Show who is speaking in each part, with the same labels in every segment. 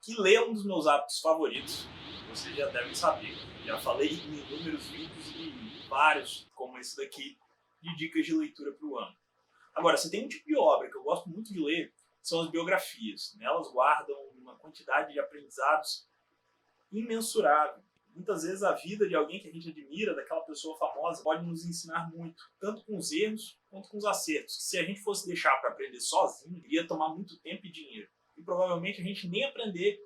Speaker 1: que ler é um dos meus hábitos favoritos. Vocês já devem saber. Já falei em inúmeros vídeos e vários, como esse daqui, de dicas de leitura para o ano. Agora, se tem um tipo de obra que eu gosto muito de ler, são as biografias. Elas guardam uma quantidade de aprendizados imensurável. Muitas vezes a vida de alguém que a gente admira, daquela pessoa famosa, pode nos ensinar muito, tanto com os erros quanto com os acertos. Se a gente fosse deixar para aprender sozinho, iria tomar muito tempo e dinheiro. E provavelmente a gente nem aprender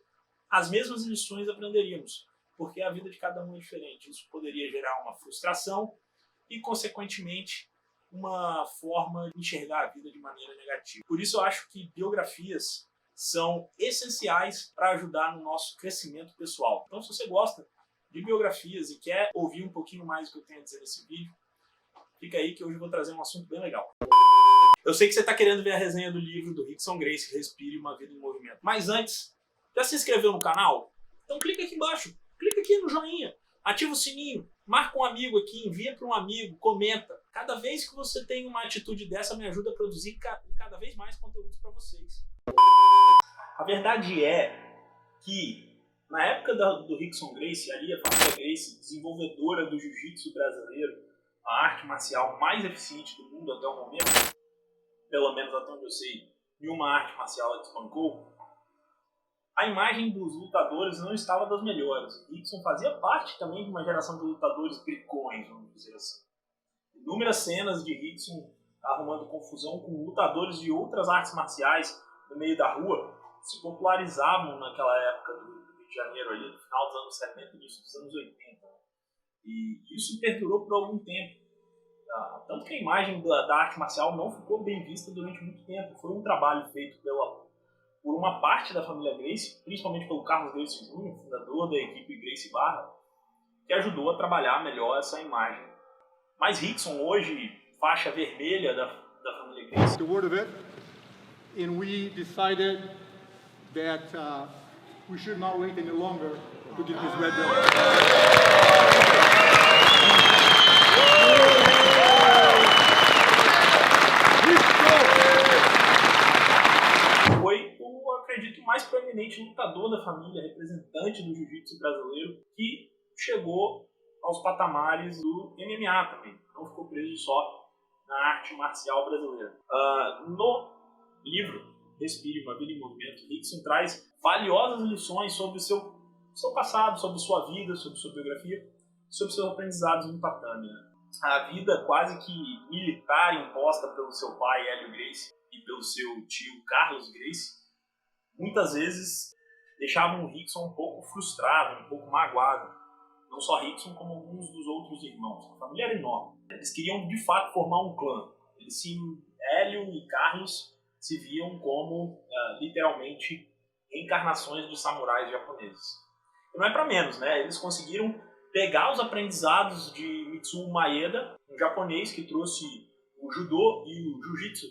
Speaker 1: as mesmas lições aprenderíamos, porque a vida de cada um é diferente. Isso poderia gerar uma frustração e, consequentemente, uma forma de enxergar a vida de maneira negativa. Por isso eu acho que biografias são essenciais para ajudar no nosso crescimento pessoal. Então, se você gosta de biografias e quer ouvir um pouquinho mais do que eu tenho a dizer nesse vídeo, fica aí que hoje eu vou trazer um assunto bem legal. Eu sei que você está querendo ver a resenha do livro do Rickson Gracie, Respire uma Vida em Movimento. Mas antes, já se inscreveu no canal? Então clica aqui embaixo, clica aqui no joinha, ativa o sininho, marca um amigo aqui, envia para um amigo, comenta. Cada vez que você tem uma atitude dessa, me ajuda a produzir cada vez mais conteúdos para vocês. A verdade é que, na época do Rickson Gracie, ali a família Gracie, desenvolvedora do jiu-jitsu brasileiro, a arte marcial mais eficiente do mundo até o momento, pelo menos até onde eu sei, nenhuma arte marcial desbancou, a imagem dos lutadores não estava das melhores. Rickson fazia parte também de uma geração de lutadores bricões, vamos dizer assim. Inúmeras cenas de Rickson arrumando confusão com lutadores de outras artes marciais no meio da rua se popularizavam naquela época do Rio de Janeiro, ali no final dos anos 70 e início dos anos 80. E isso perdurou por algum tempo. Tanto que a imagem da arte marcial não ficou bem vista durante muito tempo. Foi um trabalho feito por uma parte da família Gracie, principalmente pelo Carlos Gracie Jr., fundador da equipe Gracie Barra, que ajudou a trabalhar melhor essa imagem. Mas Rickson, hoje, faixa vermelha da família Gracie.
Speaker 2: The word of it, and we decided that we should not wait any longer to get this red belt.
Speaker 1: Foi o, acredito, mais proeminente lutador da família, representante do jiu-jitsu brasileiro, que chegou aos patamares do MMA também. Não ficou preso só na arte marcial brasileira. No livro Respire uma Vida em Movimento, Rickson traz valiosas lições sobre o seu passado, sobre sua vida, sobre sua biografia, sobre seus aprendizados no tatame. A vida quase que militar imposta pelo seu pai, Hélio Gracie, e pelo seu tio, Carlos Gracie, muitas vezes deixavam o Rickson um pouco frustrado, um pouco magoado. Não só Rickson, como alguns dos outros irmãos. A família era enorme. Eles queriam, de fato, formar um clã. Hélio e Carlos se viam como, literalmente, reencarnações de samurais japoneses. E não é para menos, né? Eles conseguiram pegar os aprendizados de Mitsuo Maeda, um japonês que trouxe o judô e o jiu-jitsu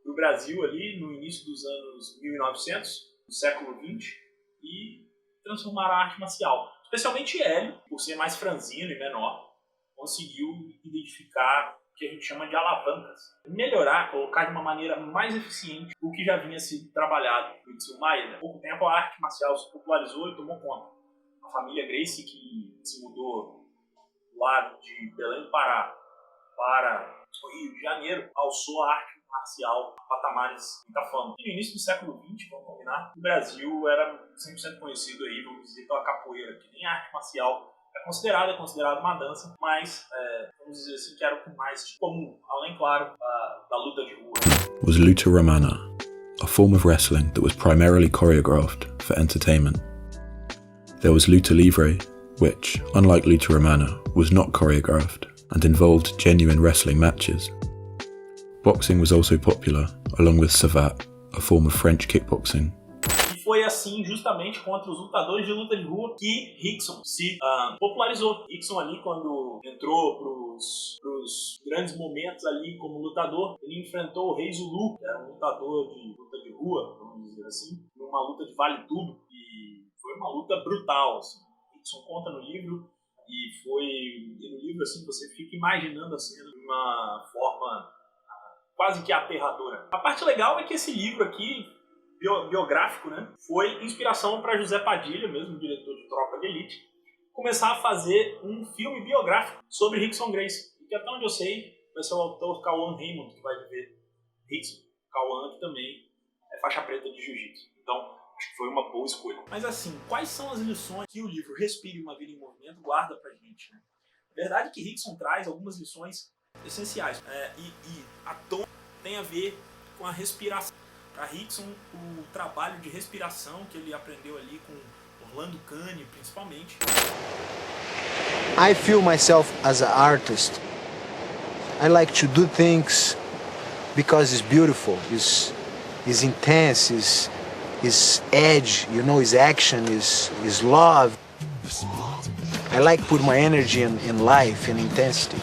Speaker 1: para o Brasil ali no início dos anos 1900, do século XX, e transformar a arte marcial. Especialmente Hélio, por ser mais franzino e menor, conseguiu identificar o que a gente chama de alavancas. Melhorar, colocar de uma maneira mais eficiente o que já vinha sido trabalhado no Mitsuo Maeda. Há pouco tempo a arte marcial se popularizou e tomou conta. A família Gracie, que se mudou lá de Belém do Pará para o Rio de Janeiro, alçou a arte marcial a patamares de muita fama. E no início do século XX, vamos combinar, o Brasil era 100% conhecido aí, vamos dizer, pela capoeira, que nem a arte marcial é considerada uma dança, mas vamos dizer assim que era o que mais comum, além, claro, da luta de rua.
Speaker 3: Was Luta Romana, a form of wrestling that was primarily choreographed for entertainment. There was Luta Livre, which, unlike Luta Romana, was not choreographed and involved genuine wrestling matches. Boxing was also popular, along with savate, a form of French kickboxing.
Speaker 1: E foi assim, justamente, contra os lutadores de luta de rua que Rickson se popularizou. Rickson ali, quando entrou pros grandes momentos ali como lutador, ele enfrentou o Rei Zulu, que era um lutador de luta de rua, vamos dizer assim, numa luta de vale tudo, e foi uma luta brutal, assim. Rickson conta no livro, e no livro, assim, você fica imaginando a cena de uma forma quase que aterradora. A parte legal é que esse livro aqui biográfico, né, foi inspiração para José Padilha, mesmo diretor de Tropa de Elite, começar a fazer um filme biográfico sobre Rickson Gracie. E que até onde eu sei, vai ser o autor Cauã Raymond que vai viver Rickson. Cauã, que também é faixa preta de jiu-jitsu. Então, acho que foi uma boa escolha. Mas assim, quais são as lições que o livro Respire uma Vida em Movimento guarda pra gente, né? A verdade é que Rickson traz algumas lições essenciais. E a tom tem a ver com a respiração. Para Rickson, o trabalho de respiração que ele aprendeu ali com Orlando Cane, principalmente.
Speaker 4: I feel myself as an artist. I like to do things because it's beautiful, it's intense, it's edge, you know, it's action, it's love. I like put my energy in life and intensity.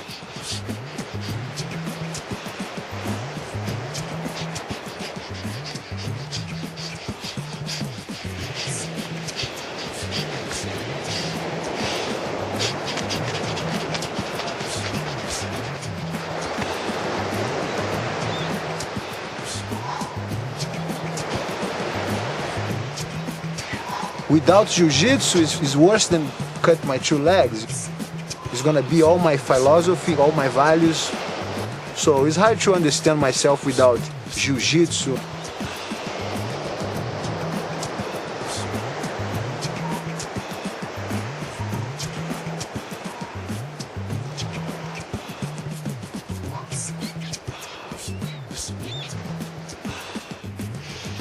Speaker 4: Without jiu-jitsu, it's worse than cut my 2 legs. It's gonna be all my philosophy, all my values. So it's hard to understand myself without jiu-jitsu.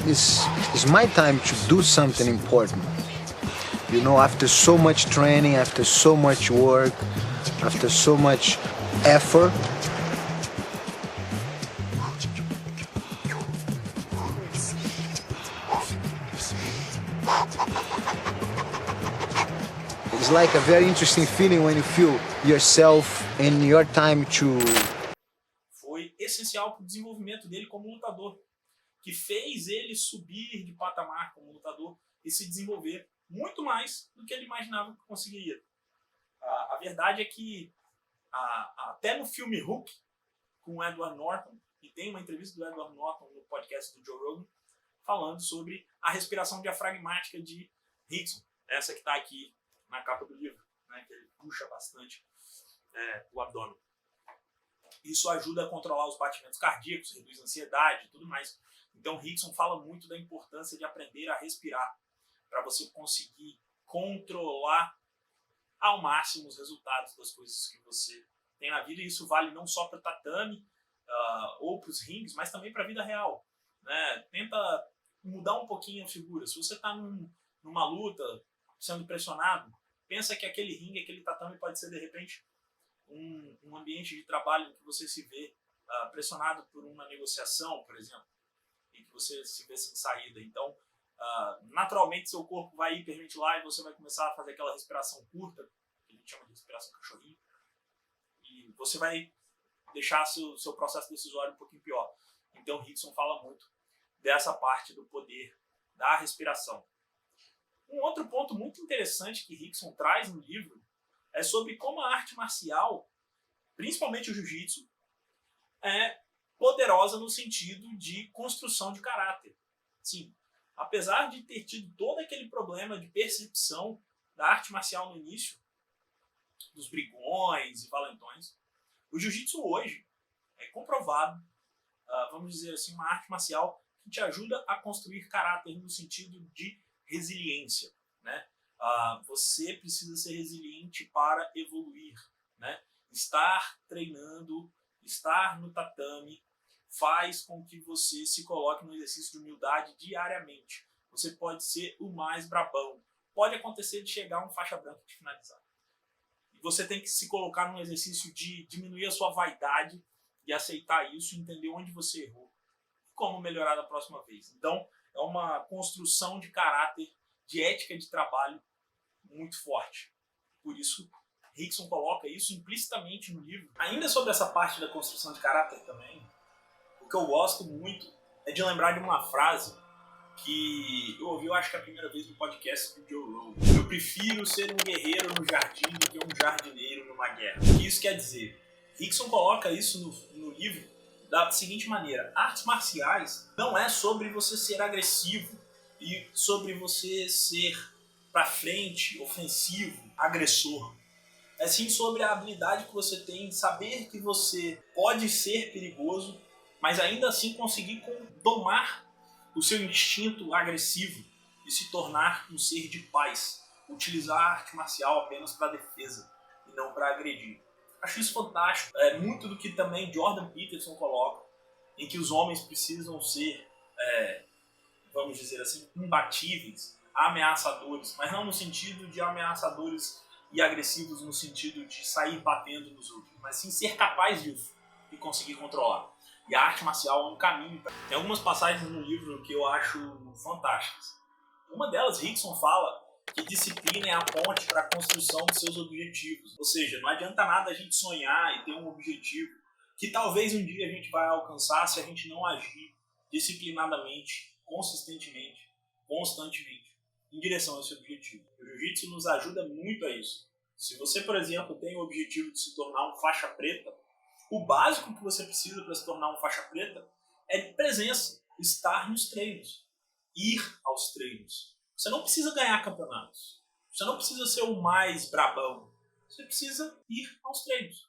Speaker 4: It's my time to do something important. You know, after so much training, after so much work, after so much effort, it's like a very interesting feeling when you feel yourself and your time to...
Speaker 1: Foi essencial para o desenvolvimento dele como lutador, que fez ele subir de patamar como lutador e se desenvolver muito mais do que ele imaginava que conseguiria. A verdade é que até no filme Hook, com o Edward Norton, e tem uma entrevista do Edward Norton no podcast do Joe Rogan, falando sobre a respiração diafragmática de Rickson, essa que está aqui na capa do livro, né, que ele puxa bastante o abdômen. Isso ajuda a controlar os batimentos cardíacos, reduz a ansiedade e tudo mais. Então Rickson fala muito da importância de aprender a respirar, para você conseguir controlar ao máximo os resultados das coisas que você tem na vida. E isso vale não só para o tatame ou para os rings, mas também para a vida real, né? Tenta mudar um pouquinho a figura. Se você está numa luta, sendo pressionado, pensa que aquele ringue, aquele tatame pode ser, de repente, um ambiente de trabalho em que você se vê pressionado por uma negociação, por exemplo, e que você se vê sem saída. Então, naturalmente seu corpo vai hiperventilar e você vai começar a fazer aquela respiração curta, que a gente chama de respiração cachorrinho, e você vai deixar seu processo decisório um pouquinho pior. Então Rickson fala muito dessa parte do poder da respiração. Um outro ponto muito interessante que Rickson traz no livro é sobre como a arte marcial, principalmente o jiu-jitsu, é poderosa no sentido de construção de caráter. Sim, apesar de ter tido todo aquele problema de percepção da arte marcial no início, dos brigões e valentões, o jiu-jitsu hoje é comprovado, vamos dizer assim, uma arte marcial que te ajuda a construir caráter no sentido de resiliência, né? Você precisa ser resiliente para evoluir, né? Estar treinando, estar no tatame, faz com que você se coloque no exercício de humildade diariamente. Você pode ser o mais brabão. Pode acontecer de chegar um faixa branca e te finalizar. E você tem que se colocar num exercício de diminuir a sua vaidade e aceitar isso e entender onde você errou e como melhorar da próxima vez. Então, é uma construção de caráter, de ética de trabalho muito forte. Por isso, Rickson coloca isso implicitamente no livro. Ainda sobre essa parte da construção de caráter também, o que eu gosto muito é de lembrar de uma frase que eu ouvi, eu acho que a primeira vez no podcast do Joe Rogan. Eu prefiro ser um guerreiro no jardim do que um jardineiro numa guerra. O que isso quer dizer? Rickson coloca isso no livro da seguinte maneira: artes marciais não é sobre você ser agressivo e sobre você ser pra frente, ofensivo, agressor. É sim sobre a habilidade que você tem de saber que você pode ser perigoso, mas ainda assim conseguir domar o seu instinto agressivo e se tornar um ser de paz. Utilizar a arte marcial apenas para defesa e não para agredir. Acho isso fantástico. É muito do que também Jordan Peterson coloca, em que os homens precisam ser, vamos dizer assim, imbatíveis, ameaçadores, mas não no sentido de ameaçadores e agressivos no sentido de sair batendo nos outros, mas sim ser capaz disso e conseguir controlar. E a arte marcial é um caminho. Tem algumas passagens no livro que eu acho fantásticas. Uma delas, Rickson fala que disciplina é a ponte para a construção dos seus objetivos. Ou seja, não adianta nada a gente sonhar e ter um objetivo que talvez um dia a gente vai alcançar se a gente não agir disciplinadamente, consistentemente, constantemente em direção a esse objetivo. O Jiu-Jitsu nos ajuda muito a isso. Se você, por exemplo, tem o objetivo de se tornar um faixa preta, o básico que você precisa para se tornar um faixa preta é de presença, estar nos treinos, ir aos treinos. Você não precisa ganhar campeonatos, você não precisa ser o mais brabão, você precisa ir aos treinos,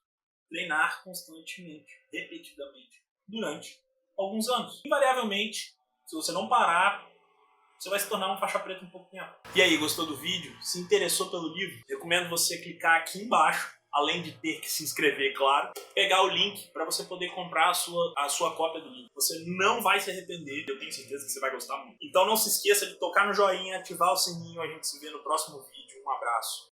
Speaker 1: treinar constantemente, repetidamente, durante alguns anos. Invariavelmente, se você não parar, você vai se tornar um faixa preta em pouco tempo. E aí, gostou do vídeo? Se interessou pelo livro? Recomendo você clicar aqui embaixo, além de ter que se inscrever, claro, pegar o link para você poder comprar a sua cópia do livro. Você não vai se arrepender, eu tenho certeza que você vai gostar muito. Então não se esqueça de tocar no joinha, ativar o sininho, a gente se vê no próximo vídeo. Um abraço.